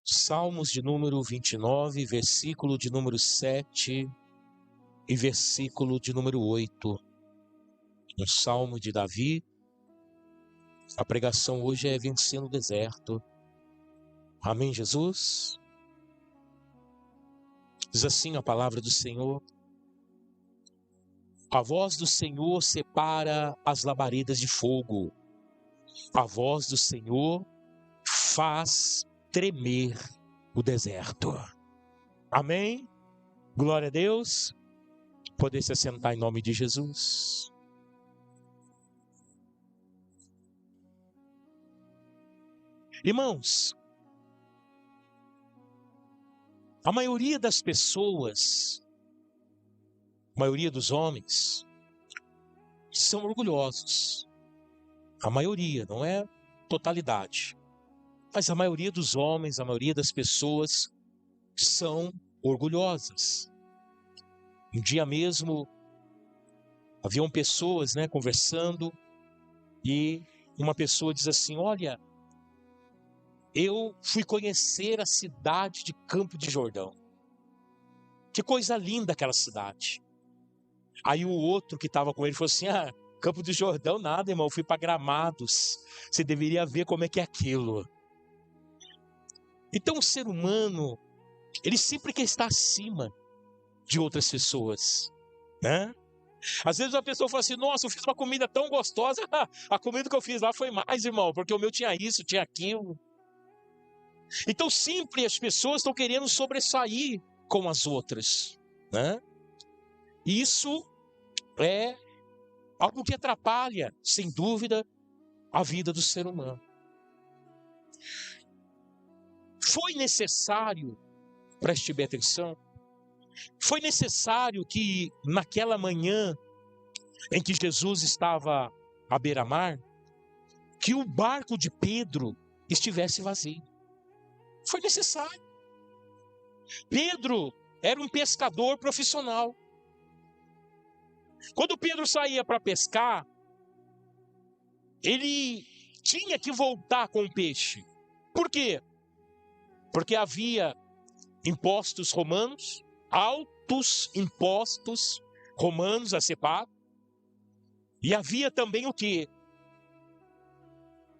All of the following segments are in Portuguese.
Salmos de número 29, versículo de número 7 e versículo de número 8. Um salmo de Davi. A pregação hoje é Vencendo o Deserto. Amém, Jesus? Diz assim a palavra do Senhor: a voz do Senhor separa as labaredas de fogo. A voz do Senhor faz tremer o deserto. Amém? Glória a Deus. Poder se assentar em nome de Jesus. Irmãos, a maioria das pessoas, a maioria dos homens, são orgulhosos. A maioria, não é totalidade. Mas a maioria dos homens, a maioria das pessoas são orgulhosas. Um dia mesmo, haviam pessoas, conversando, e uma pessoa diz assim: olha, eu fui conhecer a cidade de Campo de Jordão. Que coisa linda aquela cidade. Aí o outro que estava com ele falou assim: Campo de Jordão nada, irmão, eu fui para Gramados. Você deveria ver como é que é aquilo. Então o ser humano, ele sempre quer estar acima de outras pessoas, né? Às vezes a pessoa fala assim: nossa, eu fiz uma comida tão gostosa, a comida que eu fiz lá foi mais, irmão, porque o meu tinha isso, tinha aquilo. Então sempre as pessoas estão querendo sobressair com as outras, né? Isso é algo que atrapalha, sem dúvida, a vida do ser humano. Foi necessário, preste bem atenção, foi necessário que naquela manhã em que Jesus estava à beira-mar, que o barco de Pedro estivesse vazio. Foi necessário. Pedro era um pescador profissional. Quando Pedro saía para pescar, ele tinha que voltar com o peixe. Por quê? Porque havia impostos romanos, altos impostos romanos a ser pago. E havia também o quê?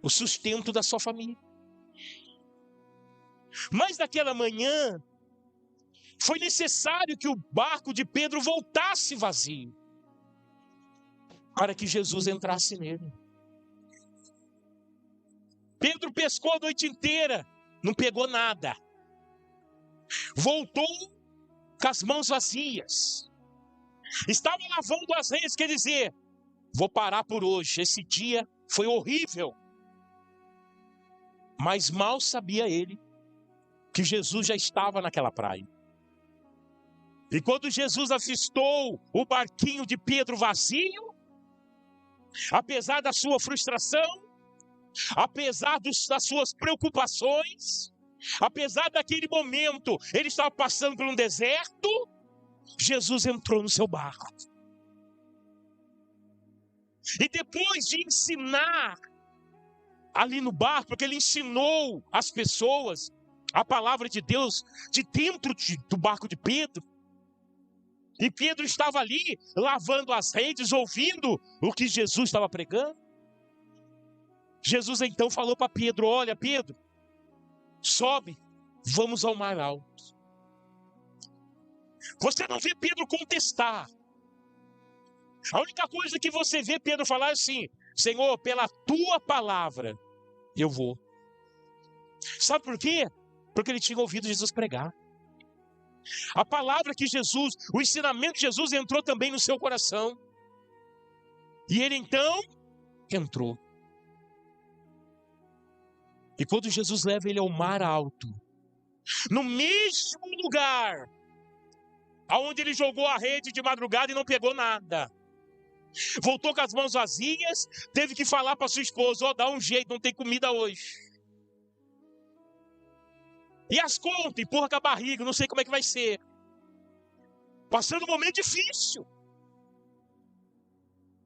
O sustento da sua família. Mas naquela manhã, foi necessário que o barco de Pedro voltasse vazio, para que Jesus entrasse nele. Pedro pescou a noite inteira, não pegou nada. Voltou com as mãos vazias. Estava lavando as redes, quer dizer, vou parar por hoje, esse dia foi horrível. Mas mal sabia ele que Jesus já estava naquela praia. E quando Jesus avistou o barquinho de Pedro vazio, apesar da sua frustração, apesar das suas preocupações, apesar daquele momento, ele estava passando por um deserto, Jesus entrou no seu barco. E depois de ensinar ali no barco, porque ele ensinou as pessoas a palavra de Deus de dentro do barco de Pedro, e Pedro estava ali lavando as redes, ouvindo o que Jesus estava pregando. Jesus então falou para Pedro: olha, Pedro, sobe, vamos ao mar alto. Você não vê Pedro contestar. A única coisa que você vê Pedro falar é assim: Senhor, pela tua palavra eu vou. Sabe por quê? Porque ele tinha ouvido Jesus pregar. A palavra que Jesus, o ensinamento de Jesus entrou também no seu coração. E ele então entrou. E quando Jesus leva ele ao mar alto, no mesmo lugar aonde ele jogou a rede de madrugada e não pegou nada, voltou com as mãos vazias, teve que falar para sua esposa: dá um jeito, não tem comida hoje. E as contas, empurra com a barriga, não sei como é que vai ser. Passando um momento difícil.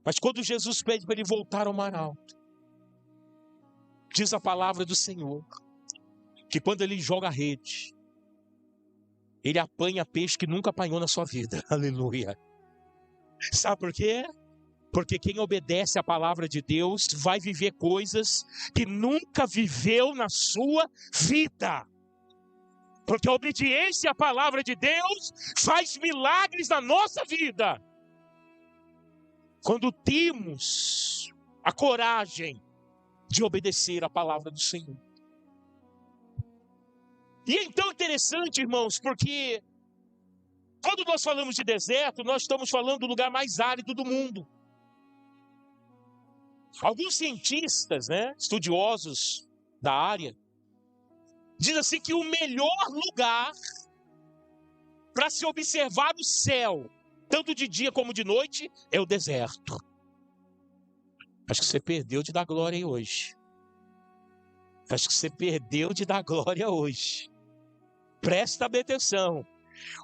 Mas quando Jesus pede para ele voltar ao mar alto, diz a palavra do Senhor que quando ele joga a rede, ele apanha peixe que nunca apanhou na sua vida. Aleluia. Sabe por quê? Porque quem obedece à palavra de Deus vai viver coisas que nunca viveu na sua vida. Porque a obediência à palavra de Deus faz milagres na nossa vida. Quando temos a coragem de obedecer à palavra do Senhor. E é tão interessante, irmãos, porque quando nós falamos de deserto, nós estamos falando do lugar mais árido do mundo. Alguns cientistas, estudiosos da área, dizem assim que o melhor lugar para se observar o céu, tanto de dia como de noite, é o deserto. Acho que você perdeu de dar glória aí hoje. Acho que você perdeu de dar glória hoje. Presta bem atenção.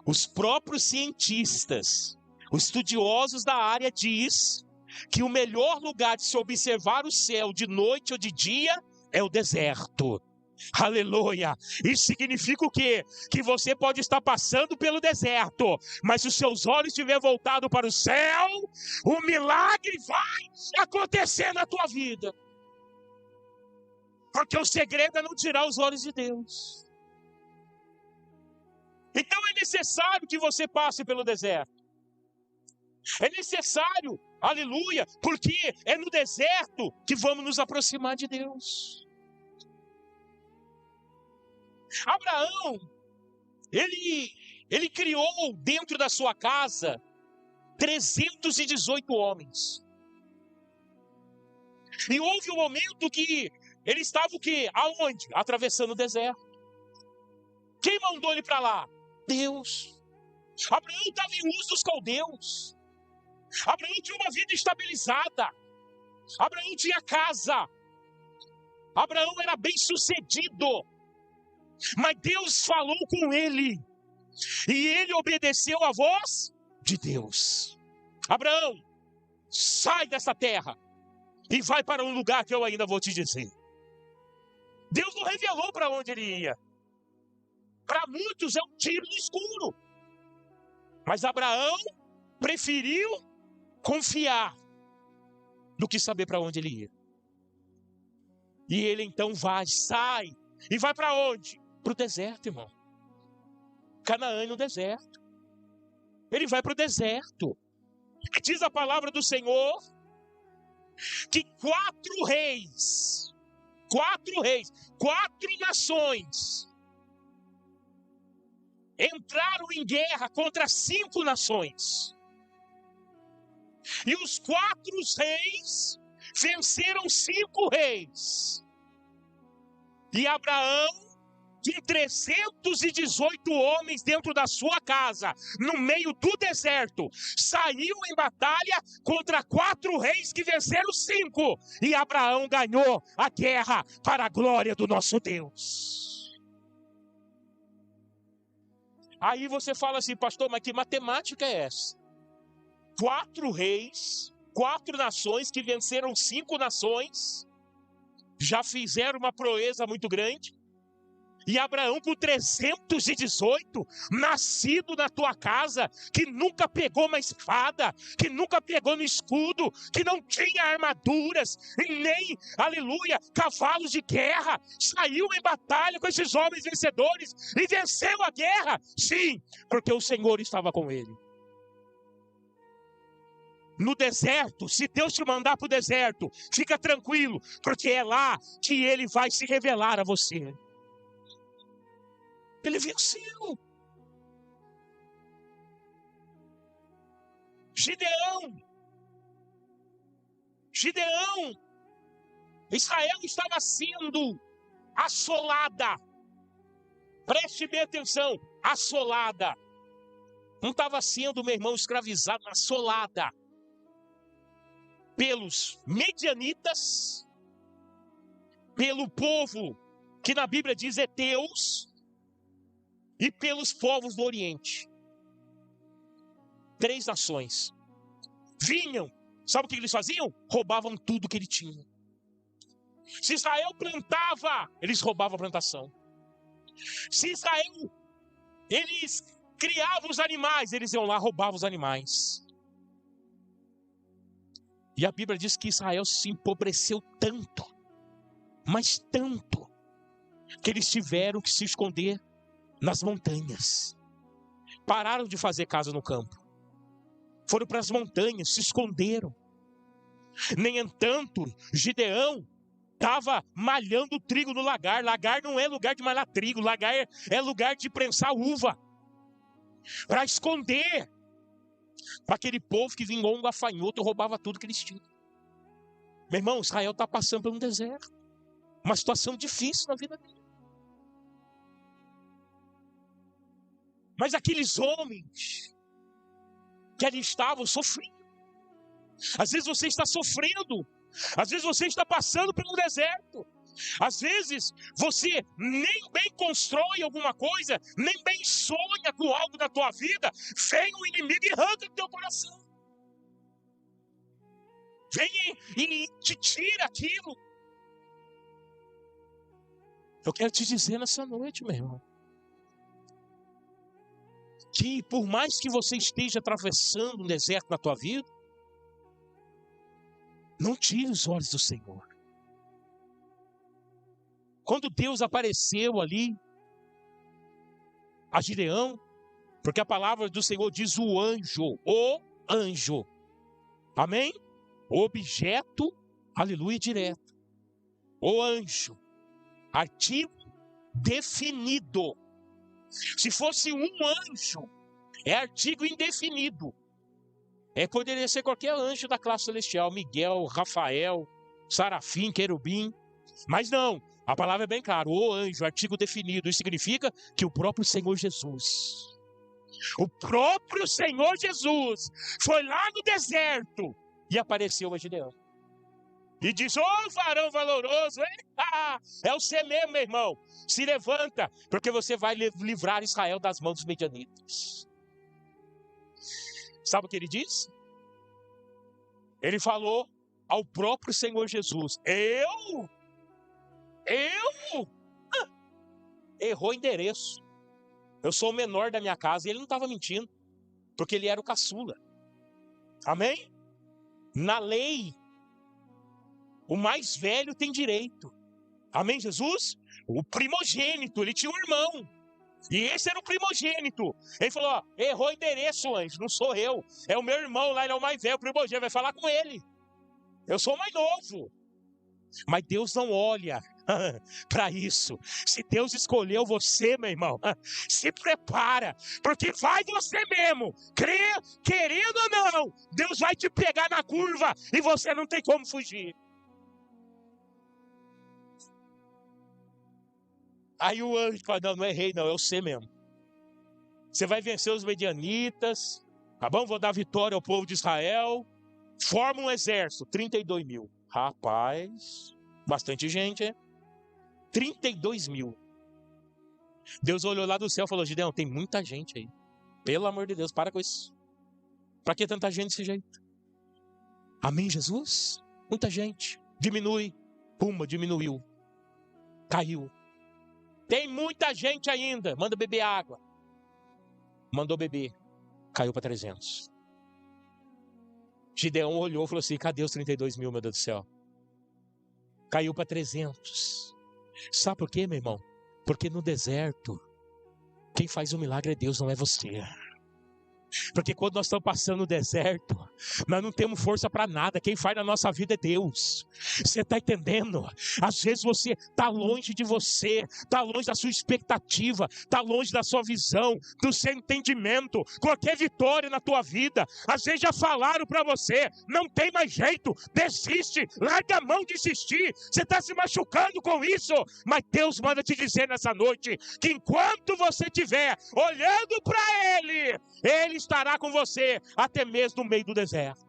Os próprios cientistas, os estudiosos da área diz que o melhor lugar de se observar o céu de noite ou de dia é o deserto. Aleluia! Isso significa o quê? Que você pode estar passando pelo deserto, mas se os seus olhos estiverem voltados para o céu, o milagre vai acontecer na tua vida. Porque o segredo é não tirar os olhos de Deus. Então é necessário que você passe pelo deserto. É necessário, aleluia, porque é no deserto que vamos nos aproximar de Deus. Abraão, ele criou dentro da sua casa 318 homens. E houve um momento que ele estava o quê? Aonde? Atravessando o deserto. Quem mandou ele para lá? Deus. Abraão estava em Uz dos caldeus. Abraão tinha uma vida estabilizada. Abraão tinha casa. Abraão era bem sucedido. Mas Deus falou com ele. E ele obedeceu a voz de Deus. Abraão, sai dessa terra e vai para um lugar que eu ainda vou te dizer. Deus não revelou para onde ele ia. Para muitos é um tiro no escuro. Mas Abraão preferiu confiar do que saber para onde ele ia. E ele então sai. E vai para onde? Para o deserto, irmão. Canaã no deserto. Ele vai para o deserto. E diz a palavra do Senhor que 4 nações entraram em guerra contra 5 nações. E os 4 reis venceram 5 reis. E Abraão, com 318 homens dentro da sua casa, no meio do deserto, saiu em batalha contra 4 reis que venceram 5. E Abraão ganhou a guerra para a glória do nosso Deus. Aí você fala assim, pastor, mas que matemática é essa? 4 reis, 4 nações que venceram 5 nações, já fizeram uma proeza muito grande. E Abraão com 318, nascido na tua casa, que nunca pegou uma espada, que nunca pegou no escudo, que não tinha armaduras, e nem, aleluia, cavalos de guerra, saiu em batalha com esses homens vencedores e venceu a guerra. Sim, porque o Senhor estava com ele. No deserto, se Deus te mandar para o deserto, fica tranquilo, porque é lá que Ele vai se revelar a você. Ele venceu. Gideão, Israel estava sendo assolada. Preste bem atenção, assolada. Não estava sendo, meu irmão, escravizado, assolada pelos medianitas, pelo povo que na Bíblia diz heteus, e pelos povos do Oriente. 3 nações. Vinham, sabe o que eles faziam? Roubavam tudo que ele tinha. Se Israel plantava, eles roubavam a plantação. Se Israel, eles criavam os animais, eles iam lá, roubavam os animais. E a Bíblia diz que Israel se empobreceu tanto, mas tanto, que eles tiveram que se esconder nas montanhas. Pararam de fazer casa no campo. Foram para as montanhas, se esconderam. Nem entanto, Gideão estava malhando trigo no lagar. Lagar não é lugar de malhar trigo, lagar é lugar de prensar uva. Para esconder para aquele povo que vinha igual um gafanhoto e roubava tudo que eles tinham. Meu irmão, Israel está passando por um deserto. Uma situação difícil na vida dele. Mas aqueles homens que ali estavam sofrendo. Às vezes você está sofrendo. Às vezes você está passando por um deserto. Às vezes você nem bem constrói alguma coisa, nem bem sonha com algo na tua vida. Vem o inimigo e arranca do teu coração. Vem e te tira aquilo. Eu quero te dizer nessa noite, meu irmão, que por mais que você esteja atravessando um deserto na tua vida, não tire os olhos do Senhor. Quando Deus apareceu ali a Gideão, porque a palavra do Senhor diz o anjo, amém? Objeto, aleluia, direto. O anjo, artigo definido. Se fosse um anjo, é artigo indefinido. Poderia ser qualquer anjo da classe celestial, Miguel, Rafael, Sarafim, Querubim. Mas não, a palavra é bem clara, o anjo, artigo definido. Isso significa que o próprio Senhor Jesus, foi lá no deserto e apareceu a Gideão. E diz, varão valoroso, é o você mesmo, meu irmão. Se levanta, porque você vai livrar Israel das mãos dos medianitas. Sabe o que ele disse? Ele falou ao próprio Senhor Jesus, eu? Errou o endereço. Eu sou o menor da minha casa. E ele não estava mentindo, porque ele era o caçula. Amém? Na lei, o mais velho tem direito. Amém, Jesus? O primogênito, ele tinha um irmão. E esse era o primogênito. Ele falou, errou o endereço, anjo, não sou eu. É o meu irmão lá, ele é o mais velho, o primogênito, vai falar com ele. Eu sou o mais novo. Mas Deus não olha para isso. Se Deus escolheu você, meu irmão, se prepara, porque vai você mesmo, querendo ou não, Deus vai te pegar na curva e você não tem como fugir. Aí o anjo fala, não errei não, é você mesmo. Você vai vencer os medianitas, tá bom? Vou dar vitória ao povo de Israel. Forma um exército, 32 mil. Rapaz, bastante gente, hein? 32 mil. Deus olhou lá do céu e falou, Gideão, tem muita gente aí. Pelo amor de Deus, para com isso. Para que tanta gente desse jeito? Amém, Jesus? Muita gente. Diminui. Puma, diminuiu. Caiu. Tem muita gente ainda. Manda beber água. Mandou beber. Caiu para 300. Gideão olhou e falou assim, cadê os 32 mil, meu Deus do céu? Caiu para 300. Sabe por quê, meu irmão? Porque no deserto, quem faz o milagre é Deus, não é você. Porque quando nós estamos passando no deserto, nós não temos força para nada. Quem faz na nossa vida é Deus. Você está entendendo? Às vezes você está longe de você, está longe da sua expectativa, está longe da sua visão, do seu entendimento. Qualquer vitória na tua vida, às vezes já falaram para você, não tem mais jeito, desiste, larga a mão de insistir. Você está se machucando com isso, mas Deus manda te dizer nessa noite que enquanto você estiver olhando para Ele estará com você até mesmo no meio do deserto.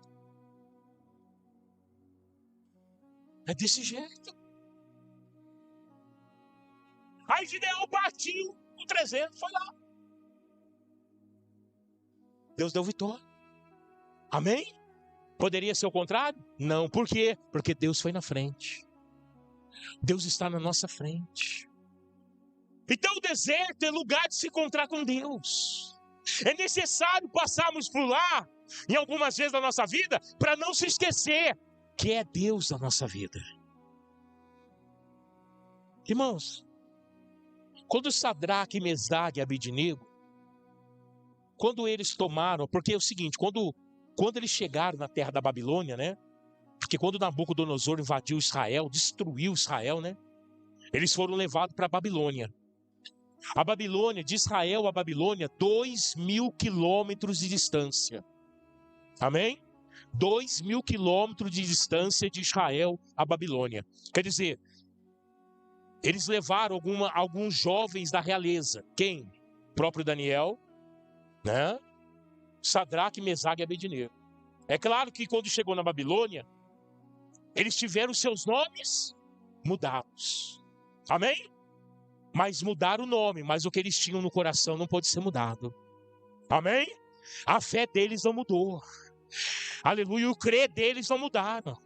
É desse jeito. Aí Gideão partiu com 300, foi lá. Deus deu vitória. Amém? Poderia ser o contrário? Não. Por quê? Porque Deus foi na frente. Deus está na nossa frente. Então o deserto é lugar de se encontrar com Deus. É necessário passarmos por lá, em algumas vezes da nossa vida, para não se esquecer que é Deus na nossa vida. Irmãos, quando Sadraque, Mesaque e Abednego, quando eles tomaram, porque é o seguinte, quando eles chegaram na terra da Babilônia, né? Porque quando Nabucodonosor invadiu Israel, destruiu Israel, né? Eles foram levados para a Babilônia. A Babilônia, de Israel a Babilônia, 2.000 quilômetros de distância. Amém? 2.000 quilômetros de distância de Israel a Babilônia. Quer dizer, eles levaram alguns jovens da realeza. Quem? O próprio Daniel, né? Sadraque, Mesaque e Abednego. É claro que quando chegou na Babilônia, eles tiveram seus nomes mudados. Amém? Mas mudaram o nome, mas o que eles tinham no coração não pode ser mudado. Amém? A fé deles não mudou. Aleluia, o crer deles não mudaram.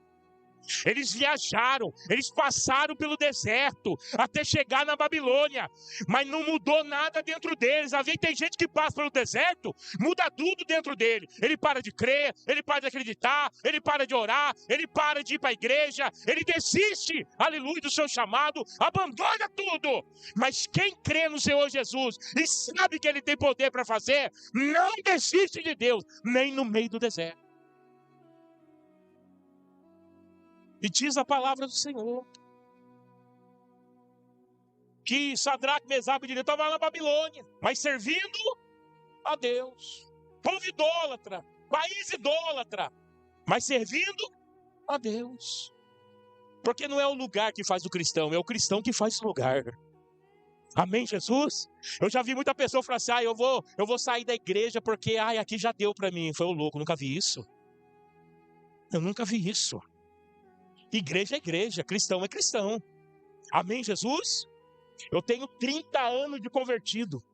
Eles viajaram, eles passaram pelo deserto até chegar na Babilônia, mas não mudou nada dentro deles. Às vezes tem gente que passa pelo deserto, muda tudo dentro dele. Ele para de crer, ele para de acreditar, ele para de orar, ele para de ir para a igreja, ele desiste, aleluia, do seu chamado, abandona tudo. Mas quem crê no Senhor Jesus e sabe que Ele tem poder para fazer, não desiste de Deus, nem no meio do deserto. E diz a palavra do Senhor que Sadraque, Mesaque e Abednego estavam na Babilônia, mas servindo a Deus. Povo idólatra, país idólatra, mas servindo a Deus. Porque não é o lugar que faz o cristão, é o cristão que faz o lugar. Amém, Jesus? Eu já vi muita pessoa falar assim, eu vou sair da igreja porque aqui já deu para mim. Foi o louco, nunca vi isso. Eu nunca vi isso. Igreja é igreja, cristão é cristão. Amém, Jesus? Eu tenho 30 anos de convertido.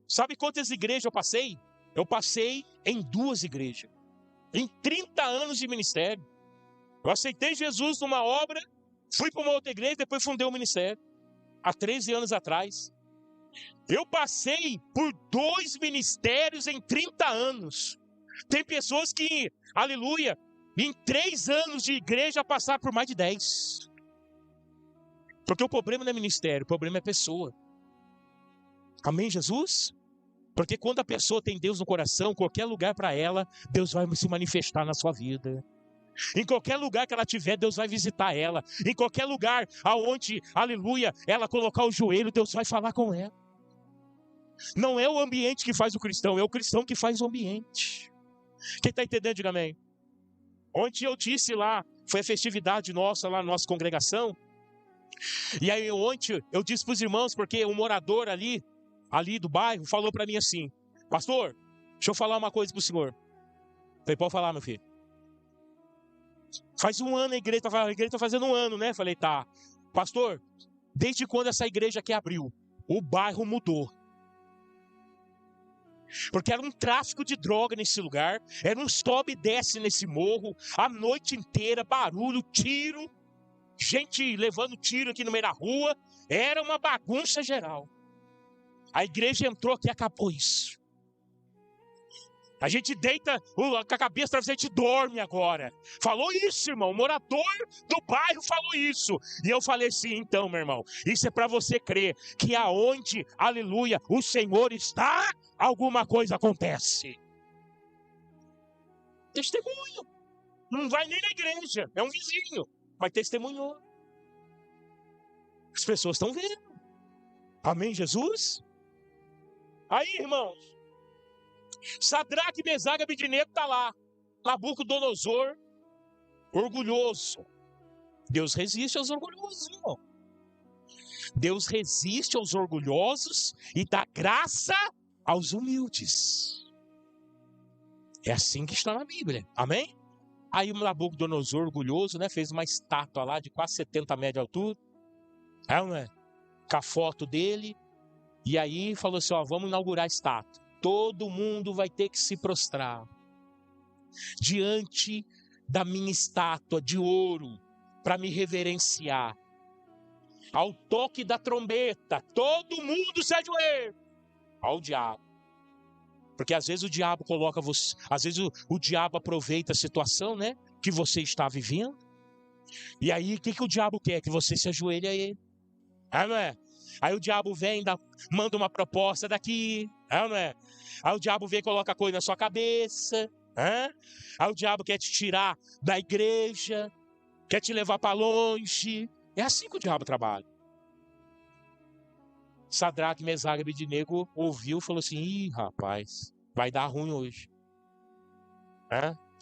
Sabe quantas igrejas eu passei? Eu passei em 2 igrejas. Em 30 anos de ministério. Eu aceitei Jesus numa obra, fui para uma outra igreja, depois fundei um ministério. Há 13 anos atrás. Eu passei por 2 ministérios em 30 anos. Tem pessoas que, aleluia, em 3 anos de igreja passaram por mais de 10. Porque o problema não é ministério, o problema é pessoa. Amém, Jesus? Porque quando a pessoa tem Deus no coração, qualquer lugar para ela, Deus vai se manifestar na sua vida. Em qualquer lugar que ela tiver, Deus vai visitar ela. Em qualquer lugar aonde, aleluia, ela colocar o joelho, Deus vai falar com ela. Não é o ambiente que faz o cristão, é o cristão que faz o ambiente. Quem está entendendo, diga amém. Ontem eu disse lá, foi a festividade nossa lá na nossa congregação. E aí ontem eu disse para os irmãos, porque um morador ali do bairro falou para mim assim, pastor, deixa eu falar uma coisa para o senhor. Falei, pode falar, meu filho. Faz um ano a igreja está fazendo um ano, né? Falei, tá. Pastor, desde quando essa igreja aqui abriu, o bairro mudou. Porque era um tráfico de droga nesse lugar, era um sobe e desce nesse morro, a noite inteira, barulho, tiro, gente levando tiro aqui no meio da rua, era uma bagunça geral. A igreja entrou aqui e acabou isso. A gente deita com a cabeça, a gente dorme agora. Falou isso, irmão, o morador do bairro falou isso. E eu falei assim, então, meu irmão, isso é para você crer que aonde, aleluia, o Senhor está, alguma coisa acontece. Testemunho. Não vai nem na igreja, é um vizinho, mas testemunhou. As pessoas estão vendo. Amém, Jesus? Aí, irmãos, Sadraque, Mesaque e Abednego está lá. Nabucodonosor, orgulhoso. Deus resiste aos orgulhosos, irmão. Deus resiste aos orgulhosos e dá graça aos humildes. É assim que está na Bíblia. Amém? Aí o Nabucodonosor, orgulhoso, né, fez uma estátua lá de quase 70 metros de altura. Com a foto dele. E aí falou assim, vamos inaugurar a estátua. Todo mundo vai ter que se prostrar diante da minha estátua de ouro para me reverenciar. Ao toque da trombeta, todo mundo se ajoelha ao diabo. Porque às vezes o diabo coloca você, às vezes o diabo aproveita a situação, né, que você está vivendo. E aí, o que o diabo quer? Que você se ajoelhe a ele. Não é? Aí o diabo vem, manda uma proposta daqui. Não é? Aí o diabo vem e coloca coisa na sua cabeça. Aí o diabo quer te tirar da igreja, quer te levar para longe. É assim que o diabo trabalha. Sadraque, Mesaque e Abednego ouviu e falou assim: ih, rapaz, vai dar ruim hoje.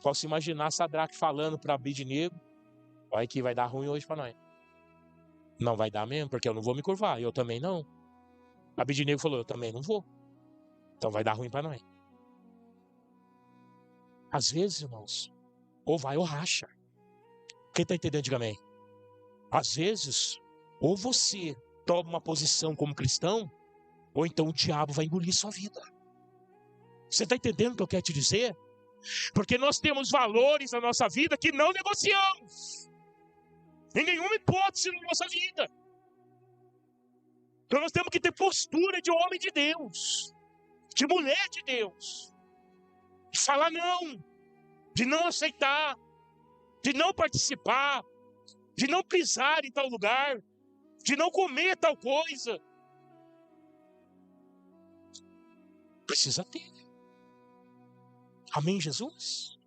Posso imaginar Sadraque falando para Abednego: olha que vai dar ruim hoje para nós. Não vai dar mesmo, porque eu não vou me curvar, eu também não. Abednego falou: eu também não vou. Então vai dar ruim para nós. Às vezes, irmãos, ou vai ou racha. Quem está entendendo, diga amém. Às vezes, ou você toma uma posição como cristão, ou então o diabo vai engolir sua vida. Você está entendendo o que eu quero te dizer? Porque nós temos valores na nossa vida que não negociamos. Em nenhuma hipótese na nossa vida. Então nós temos que ter postura de homem de Deus, de mulher de Deus, de falar não, de não aceitar, de não participar, de não pisar em tal lugar, de não comer tal coisa. Precisa ter. Amém, Jesus?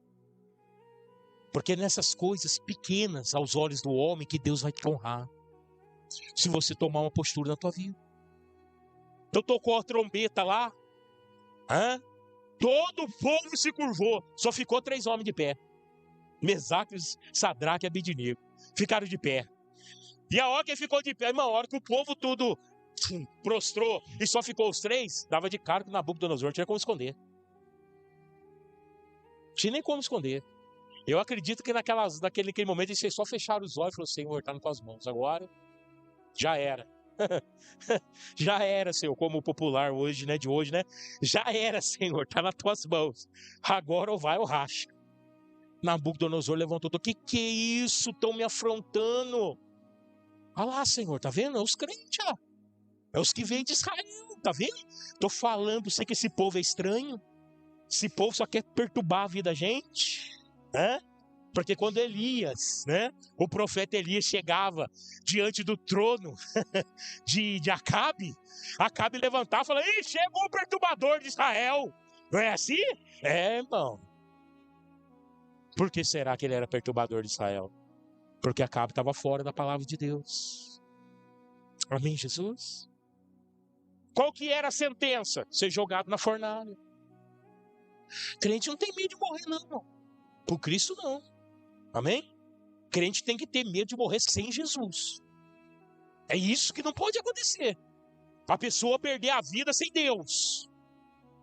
Porque é nessas coisas pequenas aos olhos do homem que Deus vai te honrar. Se você tomar uma postura na tua vida. Então tocou a trombeta lá. Todo o povo se curvou. Só ficou 3 homens de pé. Mesaque, Sadraque e Abednego. Ficaram de pé. E a hora que ficou de pé, uma hora que o povo tudo prostrou e só ficou os 3, dava de cara que Nabucodonosor não tinha como esconder. Não tinha nem como esconder. Eu acredito que naquele momento eles só fecharam os olhos e falaram: Senhor, está nas tuas mãos. Agora já era. Já era, Senhor, como o popular hoje, né, de hoje, né? Já era, Senhor, está nas tuas mãos. Agora ou vai ou racha. Nabucodonosor levantou: que é isso? Estão me afrontando. Olha lá, Senhor, tá vendo? É os crentes, ó. É os que vêm de Israel, tá vendo? Tô falando, sei que esse povo é estranho. Esse povo só quer perturbar a vida da gente, né? Porque quando Elias, né, o profeta Elias chegava diante do trono de Acabe, Acabe levantava e falava: ih, chegou o perturbador de Israel. Não é assim? É, irmão. Por que será que ele era perturbador de Israel? Porque Acabe estava fora da palavra de Deus. Amém, Jesus? Qual que era a sentença? Ser jogado na fornalha. Crente não tem medo de morrer, não, irmão. Por Cristo, não. Amém? Crente tem que ter medo de morrer sem Jesus. É isso que não pode acontecer. A pessoa perder a vida sem Deus.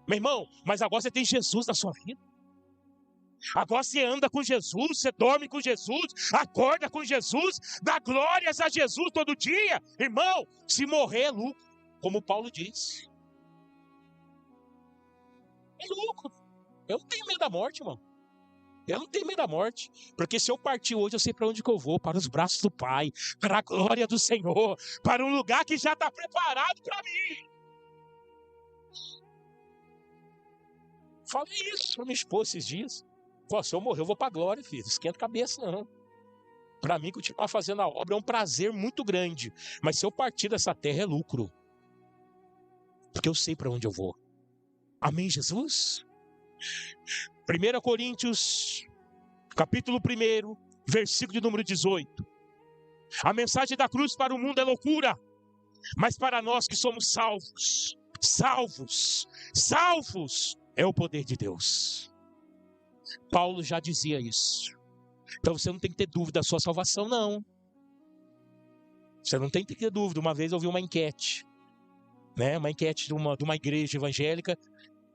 Meu irmão, mas agora você tem Jesus na sua vida. Agora você anda com Jesus, você dorme com Jesus, acorda com Jesus, dá glórias a Jesus todo dia. Irmão, se morrer é lucro, como Paulo disse. É lucro. Eu não tenho medo da morte, irmão. Eu não tenho medo da morte, porque se eu partir hoje, eu sei para onde que eu vou: para os braços do Pai, para a glória do Senhor, para um lugar que já está preparado para mim. Falei isso para minha esposa esses dias. Pô, se eu morrer, eu vou para a glória, filho. Não esquenta a cabeça, não. Para mim, continuar fazendo a obra é um prazer muito grande, mas se eu partir dessa terra, é lucro, porque eu sei para onde eu vou. Amém, Jesus? 1 Coríntios, capítulo 1, versículo de número 18. A mensagem da cruz para o mundo é loucura, mas para nós que somos salvos, é o poder de Deus. Paulo já dizia isso. Então você não tem que ter dúvida da sua salvação, não. Você não tem que ter dúvida. Uma vez eu vi uma enquete, né? Uma enquete de uma igreja evangélica.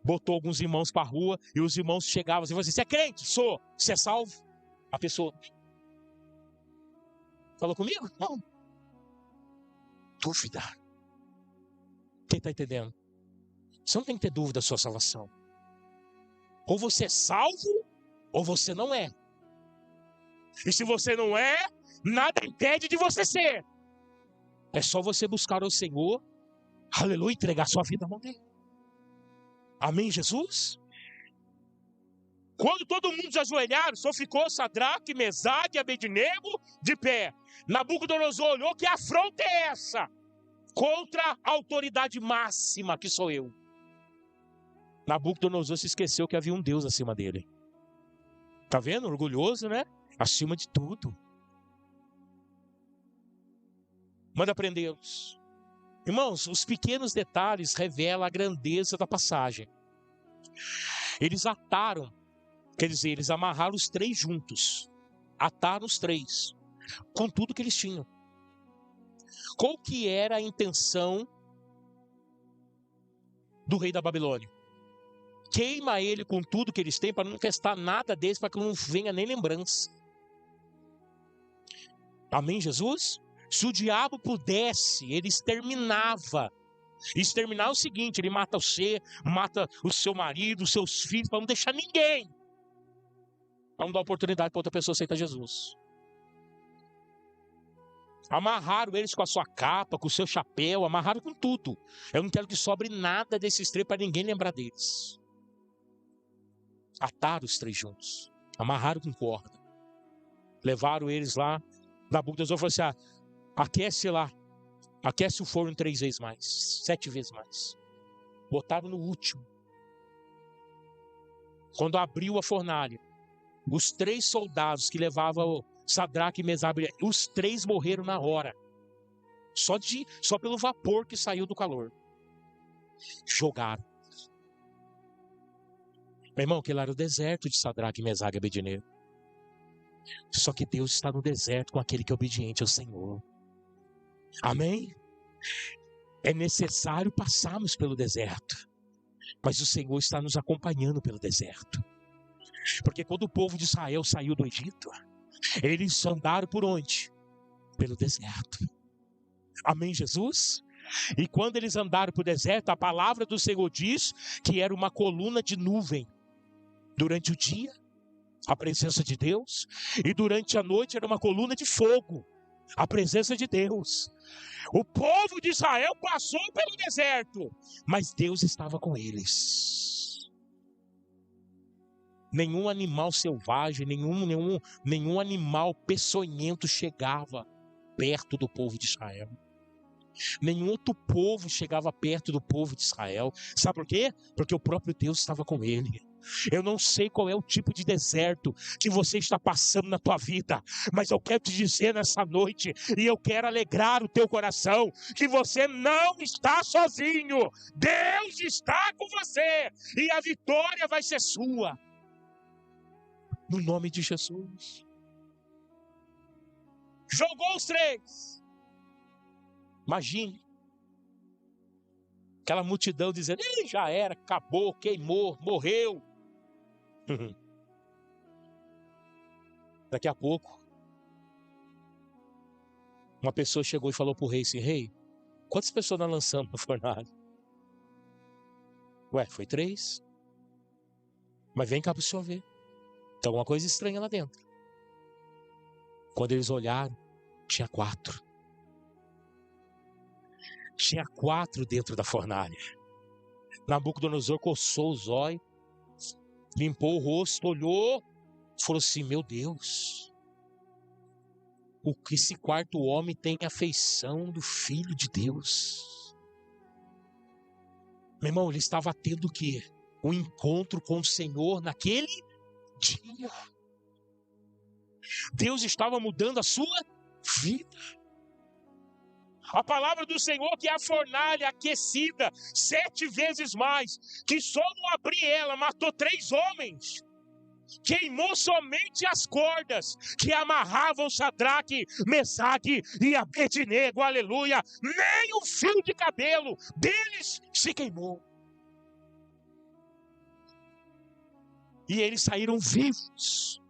Botou alguns irmãos para a rua e os irmãos chegavam assim e falavam assim: você é crente? Sou. Você é salvo? A pessoa falou comigo? Não. Dúvida. Quem está entendendo? Você não tem que ter dúvida da sua salvação. Ou você é salvo, ou você não é. E se você não é, nada impede de você ser. É só você buscar o Senhor, aleluia, entregar sua vida à mão dele. Amém, Jesus? Quando todo mundo se ajoelharam, só ficou Sadraque, Mesaque e Abednego de pé. Nabucodonosor olhou: que afronta é essa? Contra a autoridade máxima que sou eu. Nabucodonosor se esqueceu que havia um Deus acima dele. Tá vendo? Orgulhoso, né? Acima de tudo. Manda aprendê-los. Irmãos, os pequenos detalhes revelam a grandeza da passagem. Eles ataram, quer dizer, eles amarraram os três juntos. Ataram os três, com tudo que eles tinham. Qual que era a intenção do rei da Babilônia? Queima ele com tudo que eles têm, para não testar nada deles, para que não venha nem lembrança. Amém, Jesus? Se o diabo pudesse, ele exterminava. Exterminar é o seguinte: ele mata você, mata o seu marido, os seus filhos, para não deixar ninguém. Para não dar oportunidade para outra pessoa aceitar Jesus. Amarraram eles com a sua capa, com o seu chapéu, amarraram com tudo. Eu não quero que sobre nada desses três para ninguém lembrar deles. Ataram os três juntos, amarraram com corda. Levaram eles lá. Nabucodonosor falou assim: aquece lá, aquece o forno 3 vezes mais, 7 vezes mais. Botaram no último. Quando abriu a fornalha, os 3 soldados que levavam Sadraque e Mesaque, os 3 morreram na hora. Só pelo vapor que saiu do calor. Jogaram. Meu irmão, aquele era o deserto de Sadraque, Mesaque e Abednego. Só que Deus está no deserto com aquele que é obediente ao Senhor. Amém? É necessário passarmos pelo deserto, mas o Senhor está nos acompanhando pelo deserto. Porque quando o povo de Israel saiu do Egito, eles andaram por onde? Pelo deserto. Amém, Jesus? E quando eles andaram por deserto, a palavra do Senhor diz que era uma coluna de nuvem. Durante o dia, a presença de Deus, e durante a noite era uma coluna de fogo, a presença de Deus. O povo de Israel passou pelo deserto, mas Deus estava com eles. Nenhum animal selvagem, nenhum animal peçonhento chegava perto do povo de Israel. Nenhum outro povo chegava perto do povo de Israel. Sabe por quê? Porque o próprio Deus estava com ele. Eu não sei qual é o tipo de deserto que você está passando na tua vida, mas eu quero te dizer nessa noite, e eu quero alegrar o teu coração, que você não está sozinho. Deus está com você, e a vitória vai ser sua. No nome de Jesus. Jogou os 3. Imagine. Aquela multidão dizendo: já era, acabou, queimou, morreu. Daqui a pouco, uma pessoa chegou e falou para o rei assim: rei, quantas pessoas nós lançamos no fornalha? Ué, foi 3. Mas vem cá para o senhor ver. Tem alguma coisa estranha lá dentro. Quando eles olharam, tinha 4. Tinha 4 dentro da fornalha. Nabucodonosor coçou os olhos, limpou o rosto, olhou, falou assim: meu Deus, o que esse quarto homem tem a feição do Filho de Deus. Meu irmão, ele estava tendo o quê? Um encontro com o Senhor naquele dia. Deus estava mudando a sua vida. A palavra do Senhor que é a fornalha aquecida 7 vezes mais, que só não abrir ela matou 3 homens. Queimou somente as cordas que amarravam Sadraque, Mesaque e Abednego, aleluia. Nem o fio de cabelo deles se queimou. E eles saíram vivos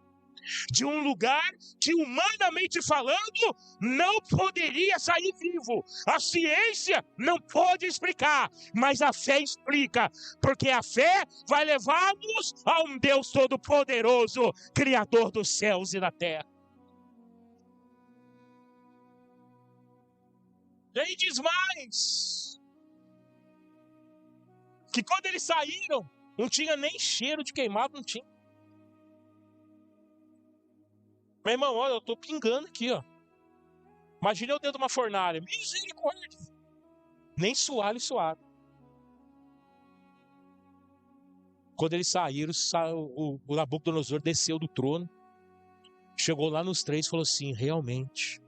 de um lugar que, humanamente falando, não poderia sair vivo. A ciência não pode explicar, mas a fé explica, porque a fé vai levar-nos a um Deus todo-poderoso, Criador dos céus e da terra. Daí diz mais, que quando eles saíram, não tinha nem cheiro de queimado, não tinha. Meu irmão, olha, eu estou pingando aqui, ó. Imagina eu dentro de uma fornalha. Misericórdia. Nem suar, eles suaram. Quando eles saíram, o Nabucodonosor desceu do trono, chegou lá nos três e falou assim: realmente,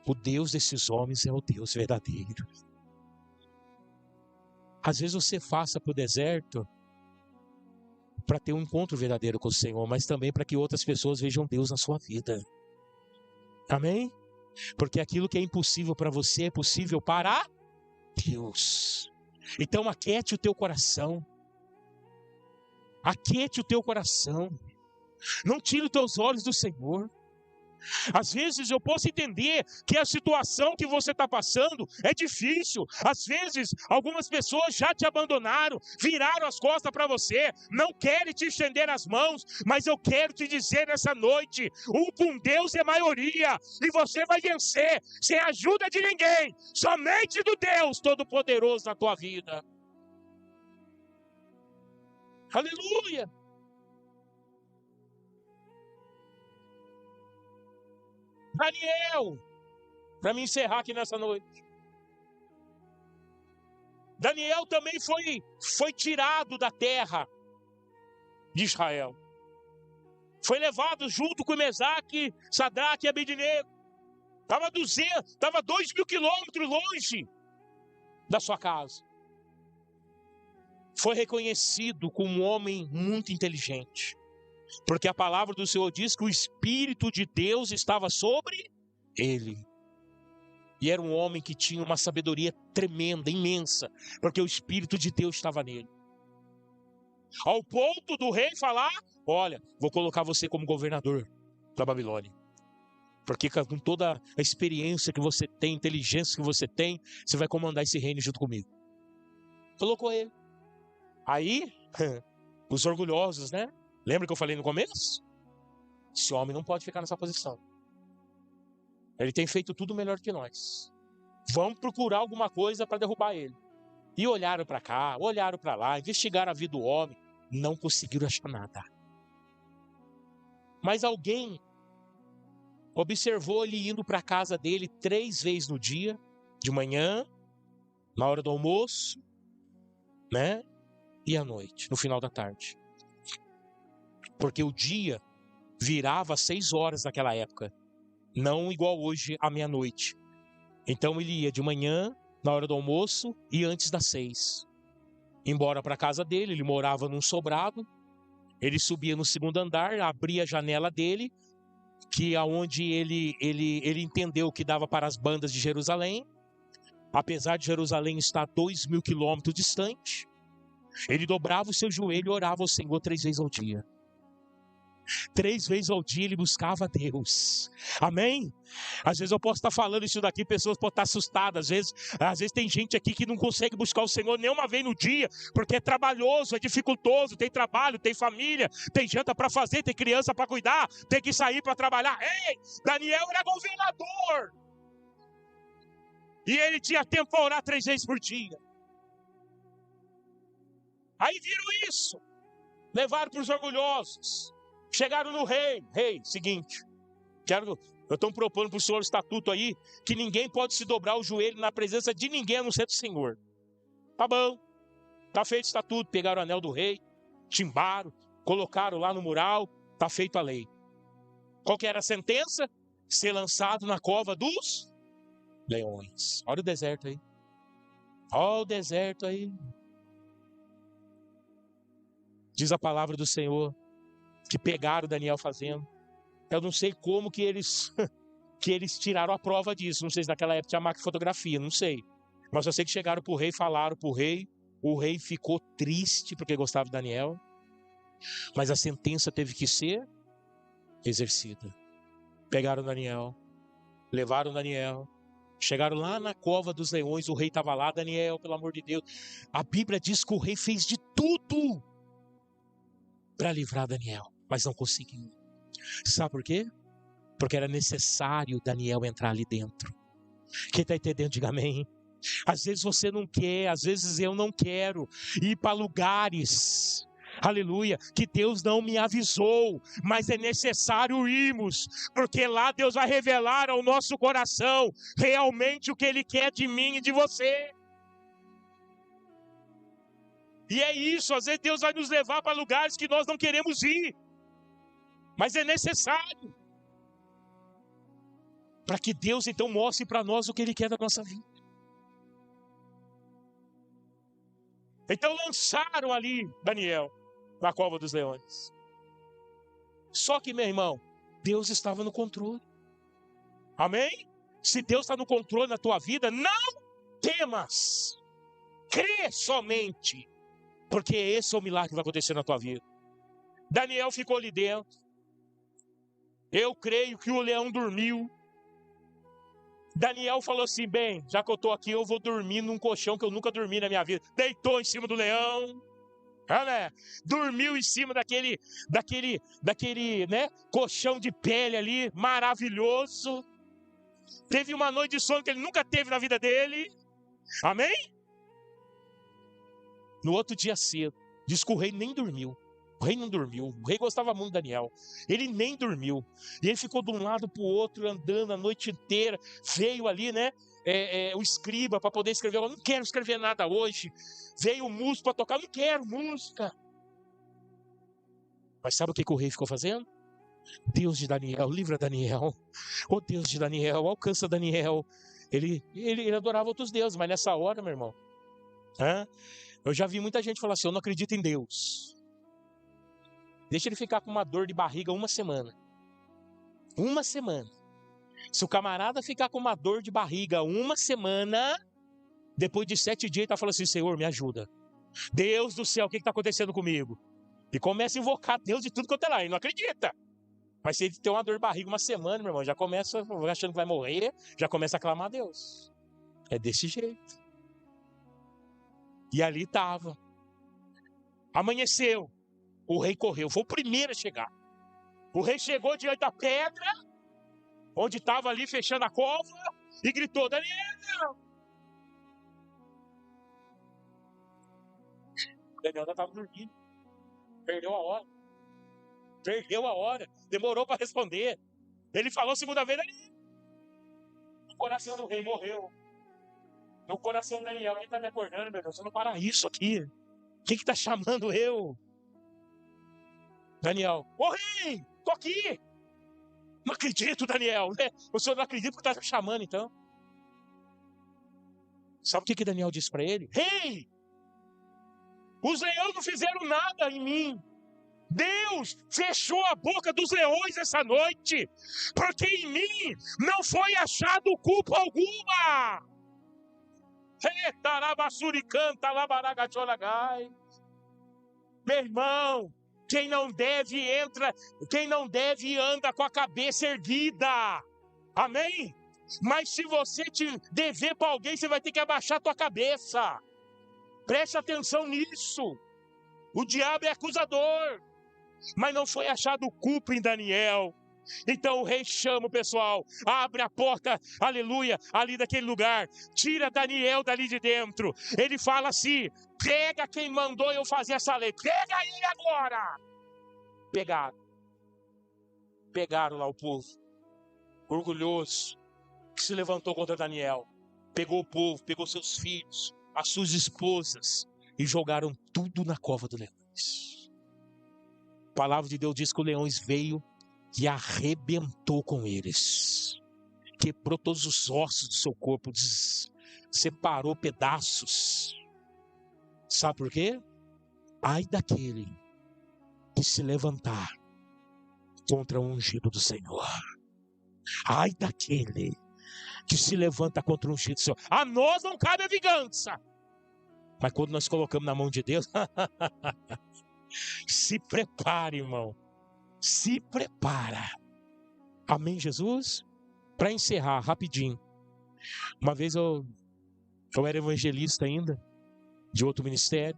o Deus desses homens é o Deus verdadeiro. Às vezes você passa para o deserto para ter um encontro verdadeiro com o Senhor, mas também para que outras pessoas vejam Deus na sua vida. Amém? Porque aquilo que é impossível para você é possível para Deus. Então aquiete o teu coração. Aquiete o teu coração. Não tire os teus olhos do Senhor. Às vezes eu posso entender que a situação que você está passando é difícil. Às vezes algumas pessoas já te abandonaram, viraram as costas para você, não querem te estender as mãos, mas eu quero te dizer nessa noite, com Deus é maioria, e você vai vencer, sem ajuda de ninguém, somente do Deus Todo-Poderoso na tua vida. Aleluia! Daniel, para me encerrar aqui nessa noite. Daniel também foi tirado da terra de Israel. Foi levado junto com Mesaque, Sadraque e Abednego. Estava 2.000 quilômetros longe da sua casa. Foi reconhecido como um homem muito inteligente. Porque a palavra do Senhor diz que o Espírito de Deus estava sobre ele. E era um homem que tinha uma sabedoria tremenda, imensa, porque o Espírito de Deus estava nele. Ao ponto do rei falar: olha, vou colocar você como governador da Babilônia. Porque com toda a experiência que você tem, inteligência que você tem, você vai comandar esse reino junto comigo. Colocou ele. Aí, os orgulhosos, né? Lembra que eu falei no começo? Esse homem não pode ficar nessa posição. Ele tem feito tudo melhor que nós. Vamos procurar alguma coisa para derrubar ele. E olharam para cá, olharam para lá, investigaram a vida do homem. Não conseguiram achar nada. Mas alguém observou ele indo para a casa dele 3 vezes no dia. De manhã, na hora do almoço, né? E à noite, no final da tarde. Porque o dia virava às 6 horas naquela época. Não igual hoje à meia-noite. Então ele ia de manhã, na hora do almoço e antes das 6. Embora para a casa dele, ele morava num sobrado. Ele subia no segundo andar, abria a janela dele, que aonde ele entendeu que dava para as bandas de Jerusalém. Apesar de Jerusalém estar 2.000 quilômetros distante, ele dobrava o seu joelho e orava ao Senhor 3 vezes ao dia. 3 vezes ao dia ele buscava a Deus. Amém? Às vezes eu posso estar falando isso daqui, pessoas podem estar assustadas. Às vezes tem gente aqui que não consegue buscar o Senhor nenhuma vez no dia, porque é trabalhoso, é dificultoso, tem trabalho, tem família, tem janta para fazer, tem criança para cuidar, tem que sair para trabalhar. Ei, Daniel era governador. E ele tinha tempo para orar 3 vezes por dia. Aí viram isso, levaram para os orgulhosos. Chegaram no rei, seguinte, eu estou propondo para o senhor o estatuto aí, que ninguém pode se dobrar o joelho na presença de ninguém a não ser do Senhor. Tá bom, tá feito o estatuto, pegaram o anel do rei, timbaram, colocaram lá no mural, tá feito a lei. Qual que era a sentença? Ser lançado na cova dos leões. Olha o deserto aí. Olha o deserto aí. Diz a palavra do Senhor que pegaram Daniel fazendo. Eu não sei como que eles tiraram a prova disso. Não sei se naquela época tinha máquina de fotografia, não sei. Mas eu sei que chegaram para o rei, falaram para o rei. O rei ficou triste porque gostava de Daniel. Mas a sentença teve que ser exercida. Pegaram Daniel, levaram Daniel. Chegaram lá na cova dos leões, o rei estava lá. Daniel, pelo amor de Deus. A Bíblia diz que o rei fez de tudo para livrar Daniel, mas não conseguiu. Sabe por quê? Porque era necessário Daniel entrar ali dentro. Quem está entendendo, diga amém. Às vezes você não quer, às vezes eu não quero ir para lugares, aleluia, que Deus não me avisou, mas é necessário irmos, porque lá Deus vai revelar ao nosso coração realmente o que Ele quer de mim e de você. E é isso, às vezes Deus vai nos levar para lugares que nós não queremos ir, mas é necessário, para que Deus então mostre para nós o que Ele quer da nossa vida. Então lançaram ali Daniel na cova dos leões. Só que, meu irmão, Deus estava no controle. Amém? Se Deus está no controle na tua vida, não temas. Crê somente. Porque esse é o milagre que vai acontecer na tua vida. Daniel ficou ali dentro. Eu creio que o leão dormiu. Daniel falou assim, bem, já que eu estou aqui, eu vou dormir num colchão que eu nunca dormi na minha vida. Deitou em cima do leão. Né? Dormiu em cima daquele, né, colchão de pele ali, maravilhoso. Teve uma noite de sono que ele nunca teve na vida dele. Amém? No outro dia cedo, diz que o rei nem dormiu. O rei não dormiu. O rei gostava muito de Daniel. Ele nem dormiu. E ele ficou de um lado para o outro, andando a noite inteira. Veio ali, né? O escriba para poder escrever. Eu não quero escrever nada hoje. Veio o músico para tocar. Eu não quero música. Mas sabe o que o rei ficou fazendo? Deus de Daniel, livra Daniel. Oh Deus de Daniel, alcança Daniel. Ele adorava outros deuses, mas nessa hora, meu irmão, eu já vi muita gente falar assim, eu não acredito em Deus. Deixa ele ficar com uma dor de barriga uma semana. Uma semana. Se o camarada ficar com uma dor de barriga uma semana, depois de 7 dias ele está falando assim, Senhor, me ajuda. Deus do céu, o que está acontecendo comigo? E começa a invocar Deus de tudo quanto é lá. Ele não acredita. Mas se ele tem uma dor de barriga uma semana, meu irmão, já começa achando que vai morrer, já começa a clamar a Deus. É desse jeito. E ali estava. Amanheceu. O rei correu, foi o primeiro a chegar. O rei chegou diante da pedra, onde estava ali fechando a cova, e gritou, Daniel! Daniel ainda estava dormindo. Perdeu a hora. Perdeu a hora. Demorou para responder. Ele falou a segunda vez, Daniel. O coração do rei morreu. No coração do Daniel, quem está me acordando, meu Deus? Você não para isso aqui. Quem que está chamando eu? Daniel, ô rei, tô aqui. Não acredito, Daniel, né? O senhor não acredita porque está me chamando, então. Sabe o que Daniel disse para ele? Rei, os leões não fizeram nada em mim. Deus fechou a boca dos leões essa noite, porque em mim não foi achado culpa alguma. Meu irmão, quem não deve anda com a cabeça erguida. Amém? Mas se você te dever para alguém, você vai ter que abaixar a tua cabeça. Preste atenção nisso. O diabo é acusador. Mas não foi achado culpa em Daniel. Então o rei chama o pessoal, abre a porta, aleluia, ali daquele lugar, tira Daniel dali de dentro. Ele fala assim, pega quem mandou eu fazer essa lei, pega ele agora. Pegaram lá o povo, orgulhoso, que se levantou contra Daniel. Pegou o povo, pegou seus filhos, as suas esposas, e jogaram tudo na cova dos leões. A palavra de Deus diz que o leões veio e arrebentou com eles, quebrou todos os ossos do seu corpo, separou pedaços. Sabe por quê? Ai daquele que se levantar contra o ungido do Senhor. Ai daquele que se levanta contra o ungido do Senhor. A nós não cabe a vingança. Mas quando nós colocamos na mão de Deus, se prepare, irmão. Se prepara. Amém, Jesus? Para encerrar, rapidinho. Uma vez eu era evangelista ainda, de outro ministério.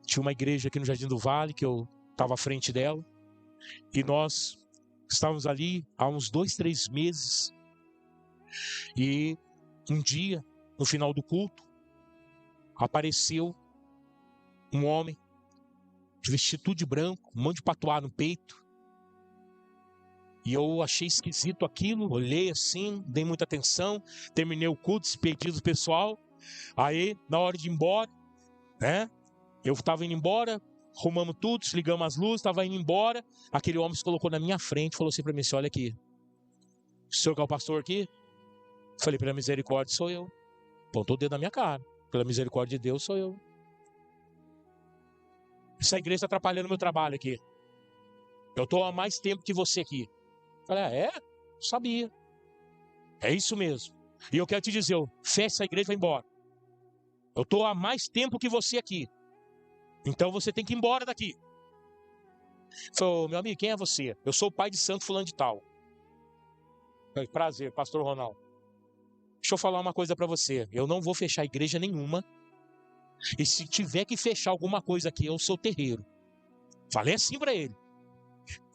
Tinha uma igreja aqui no Jardim do Vale, que eu estava à frente dela. E nós estávamos ali há uns 2, 3 meses. E Um dia, no final do culto, apareceu um homem, vestido tudo de branco, um monte de patuá no peito. E eu achei esquisito aquilo, olhei assim, dei muita atenção, terminei o culto, despedi do pessoal. Aí, na hora de ir embora, né? Eu estava indo embora, arrumamos tudo, desligamos as luzes, estava indo embora. Aquele homem se colocou na minha frente e falou assim para mim: olha aqui, o senhor que é o pastor aqui? Falei: pela misericórdia sou eu. Apontou o dedo na minha cara: pela misericórdia de Deus sou eu. Essa igreja está atrapalhando meu trabalho aqui. Eu estou há mais tempo que você aqui. Falei: é? Sabia. É isso mesmo. E eu quero te dizer, fecha essa igreja e vai embora. Eu estou há mais tempo que você aqui. Então você tem que ir embora daqui. Falei: meu amigo, quem é você? Eu sou o pai de santo fulano de tal. Falei: prazer, pastor Ronaldo. Deixa eu falar uma coisa para você. Eu não vou fechar igreja nenhuma. E se tiver que fechar alguma coisa aqui, é o seu terreiro. Falei assim para ele: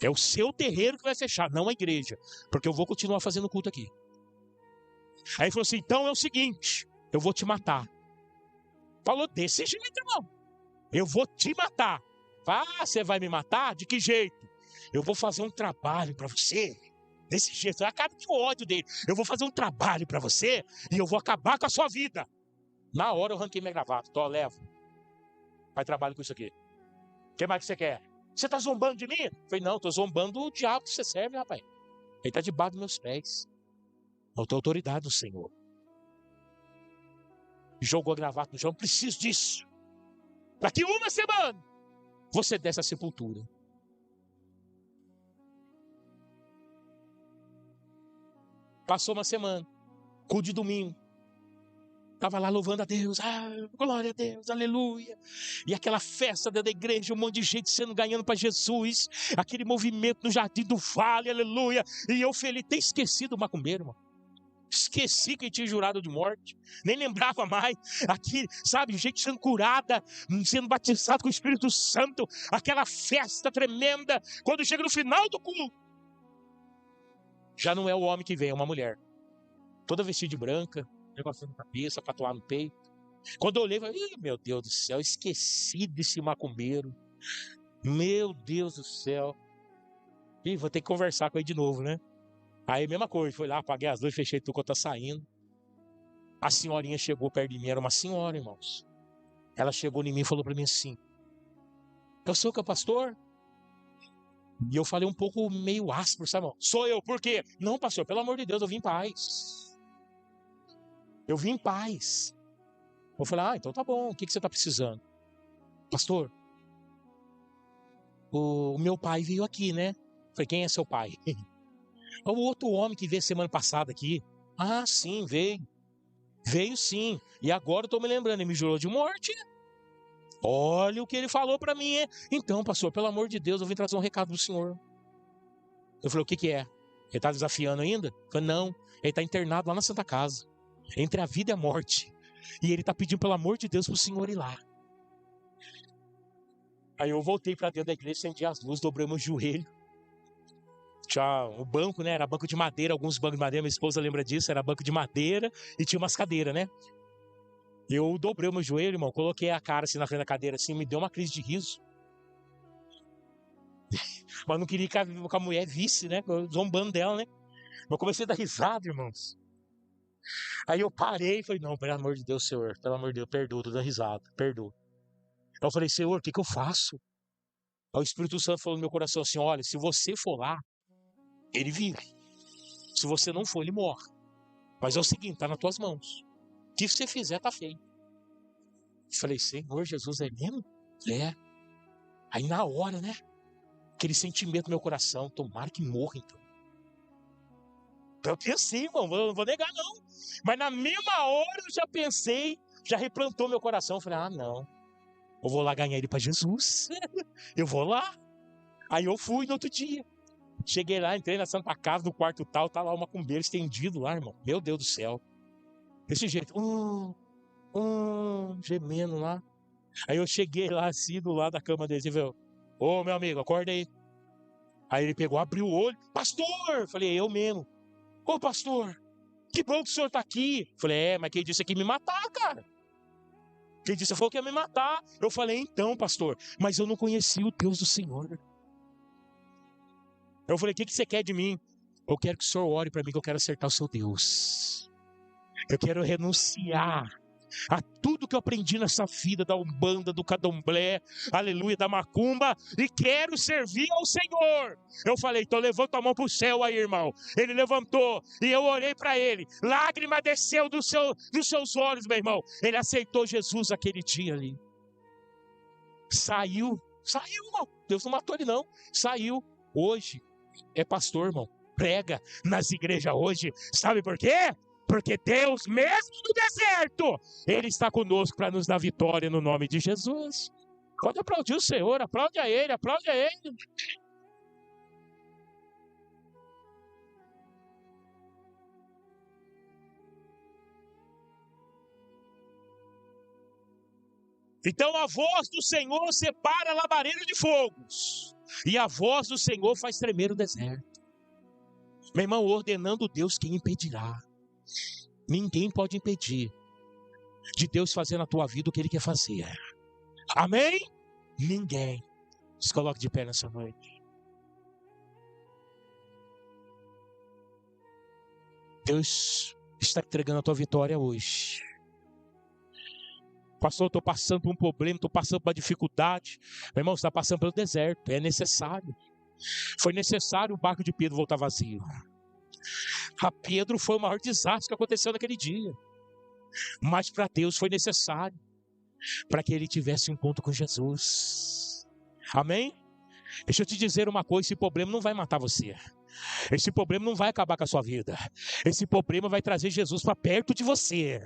é o seu terreiro que vai fechar, não a igreja. Porque eu vou continuar fazendo culto aqui. Aí ele falou assim: então é o seguinte, eu vou te matar. Falou desse jeito, irmão. Eu vou te matar. Ah, você vai me matar? De que jeito? Eu vou fazer um trabalho para você. Desse jeito, a cara de ódio dele. Eu vou fazer um trabalho para você e eu vou acabar com a sua vida. Na hora eu arranquei minha gravata. Tô, levo. Vai trabalho com isso aqui. O que mais que você quer? Você tá zombando de mim? Eu falei: não, tô zombando do diabo que você serve, rapaz. Ele tá debaixo dos meus pés. Eu tenho autoridade do Senhor. Jogou a gravata no chão. Preciso disso. Daqui uma semana você desce a sepultura. Passou uma semana, culto de domingo. Estava lá louvando a Deus, glória a Deus, aleluia. E aquela festa dentro da igreja, um monte de gente sendo ganhando para Jesus. Aquele movimento no Jardim do Vale, aleluia. E eu feliz, ter esquecido o macumbeiro, irmão. Esqueci que tinha jurado de morte. Nem lembrava mais. Aqui, sabe, gente sendo curada, sendo batizado com o Espírito Santo. Aquela festa tremenda. Quando chega no final do culto, já não é o homem que vem, é uma mulher. Toda vestida de branca, negócio na cabeça, patuá no peito. Quando eu olhei, eu falei: meu Deus do céu, esqueci desse macumbeiro. Meu Deus do céu. Vou ter que conversar com ele de novo, né? Aí, mesma coisa, fui lá, apaguei as luzes, fechei tudo quando tá saindo. A senhorinha chegou perto de mim, era uma senhora, irmãos. Ela chegou em mim e falou para mim assim: eu sou que é o pastor? E eu falei um pouco meio áspero, sabe, irmão? Sou eu, por quê? Não, pastor, pelo amor de Deus, eu vim em paz. Eu vim em paz. Eu falei: então tá bom, o que você tá precisando? Pastor, o meu pai veio aqui, né? Eu falei: quem é seu pai? O outro homem que veio semana passada aqui. Sim, veio. Veio sim. E agora eu tô me lembrando, ele me jurou de morte. Olha o que ele falou para mim, hein? Então, pastor, pelo amor de Deus, eu vim trazer um recado do senhor. Eu falei: o que é? Ele tá desafiando ainda? Eu falei: não, ele tá internado lá na Santa Casa, entre a vida e a morte. E ele tá pedindo, pelo amor de Deus, pro senhor ir lá. Aí eu voltei para dentro da igreja, acendi as luzes, dobrei meu joelho. Tinha o banco, né? Era banco de madeira, alguns bancos de madeira, minha esposa lembra disso, era banco de madeira e tinha umas cadeiras, né? Eu dobrei o meu joelho, irmão, coloquei a cara assim na frente da cadeira, assim, me deu uma crise de riso. Mas não queria que a mulher visse, né? Zombando dela, né? Mas comecei a dar risada, irmãos. Aí eu parei e falei: não, pelo amor de Deus, senhor, pelo amor de Deus, perdoa, tô dando risada, perdoa. Aí eu falei: senhor, o que eu faço? Aí o Espírito Santo falou no meu coração assim: olha, se você for lá, ele vive. Se você não for, ele morre. Mas é o seguinte, tá nas tuas mãos. O que você fizer, tá feito. Eu falei: Senhor Jesus, é mesmo? É. Aí na hora, né? Aquele sentimento no meu coração, tomara que morra então. Então eu pensei, irmão, não vou negar não. Mas na mesma hora eu já pensei, já replantou meu coração. Eu falei: não, eu vou lá ganhar ele para Jesus. Eu vou lá. Aí eu fui no outro dia. Cheguei lá, entrei na Santa Casa, no quarto tal, tá lá uma macumbeiro estendido lá, irmão. Meu Deus do céu. Desse jeito, gemendo lá. Aí eu cheguei lá assim, do lado da cama dele, e falei: ô, meu amigo, acorda aí. Aí ele pegou, abriu o olho: pastor! Falei: eu mesmo. Ô, pastor, o Que bom que o senhor está aqui. Falei, mas quem disse que ia me matar, cara? Quem disse foi que ia me matar. Eu falei, então, pastor, mas eu não conhecia o Deus do Senhor. Eu falei, o que você quer de mim? Eu quero que o senhor ore para mim, que eu quero acertar o seu Deus. Eu quero renunciar a tudo que eu aprendi nessa vida da Umbanda, do Candomblé, aleluia, da Macumba, e quero servir ao Senhor. Eu falei, então levanta a mão para o céu aí, irmão. Ele levantou e eu olhei para ele, lágrima desceu dos seus olhos, meu irmão. Ele aceitou Jesus aquele dia ali. Saiu, irmão. Deus não matou ele não, saiu. Hoje é pastor, irmão, prega nas igrejas hoje. Sabe por quê? Porque Deus, mesmo no deserto, Ele está conosco para nos dar vitória no nome de Jesus. Pode aplaudir o Senhor, aplaude a Ele, aplaude a Ele. Então a voz do Senhor separa labaredas de fogos, e a voz do Senhor faz tremer o deserto. Meu irmão, ordenando Deus, quem impedirá? Ninguém pode impedir de Deus fazer na tua vida o que Ele quer fazer. Amém? Ninguém. Se coloque de pé nessa noite. Deus está entregando a tua vitória hoje. Pastor, eu estou passando por um problema, estou passando por uma dificuldade. Meu irmão, você está passando pelo deserto, é necessário. Foi necessário o barco de Pedro voltar vazio. A Pedro foi o maior desastre que aconteceu naquele dia. Mas para Deus foi necessário, para que ele tivesse um encontro com Jesus. Amém? Deixa eu te dizer uma coisa, esse problema não vai matar você. Esse problema não vai acabar com a sua vida. Esse problema vai trazer Jesus para perto de você.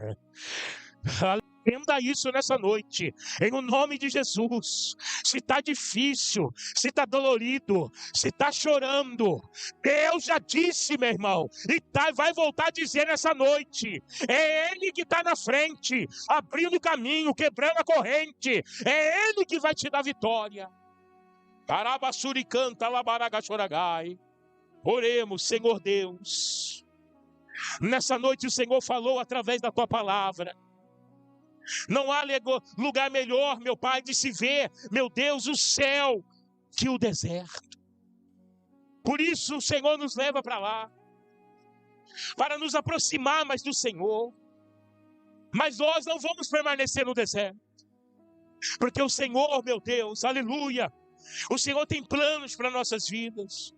Entenda isso nessa noite, em o nome de Jesus. Se está difícil, se está dolorido, se está chorando, Deus já disse, meu irmão, e vai voltar a dizer nessa noite: é Ele que está na frente, abrindo o caminho, quebrando a corrente, é Ele que vai te dar vitória. Canta labaragashoragai. Oremos, Senhor Deus. Nessa noite o Senhor falou através da tua palavra. Não há lugar melhor, meu Pai, de se ver, meu Deus, o céu, que o deserto. Por isso o Senhor nos leva para lá, para nos aproximar mais do Senhor. Mas nós não vamos permanecer no deserto, porque o Senhor, meu Deus, aleluia, o Senhor tem planos para nossas vidas.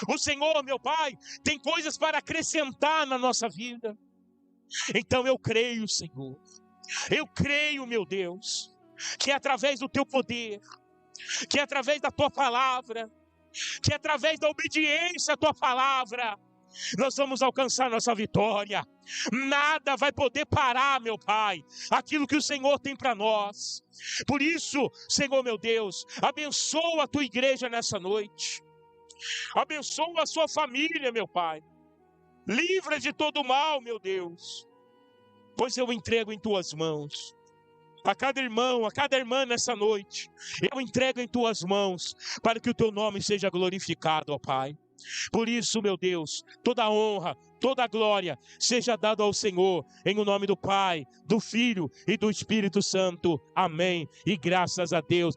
O Senhor, meu Pai, tem coisas para acrescentar na nossa vida. Então eu creio, Senhor. Eu creio, meu Deus, que através do teu poder, que através da tua palavra, que através da obediência à tua palavra, nós vamos alcançar nossa vitória. Nada vai poder parar, meu Pai, aquilo que o Senhor tem para nós. Por isso, Senhor, meu Deus, abençoa a tua igreja nessa noite. Abençoa a sua família, meu Pai. Livra de todo mal, meu Deus. Pois eu entrego em tuas mãos a cada irmão, a cada irmã nessa noite. Eu entrego em tuas mãos, para que o teu nome seja glorificado, ó Pai. Por isso, meu Deus, toda a honra, toda a glória seja dada ao Senhor, em o nome do Pai, do Filho e do Espírito Santo. Amém. E graças a Deus.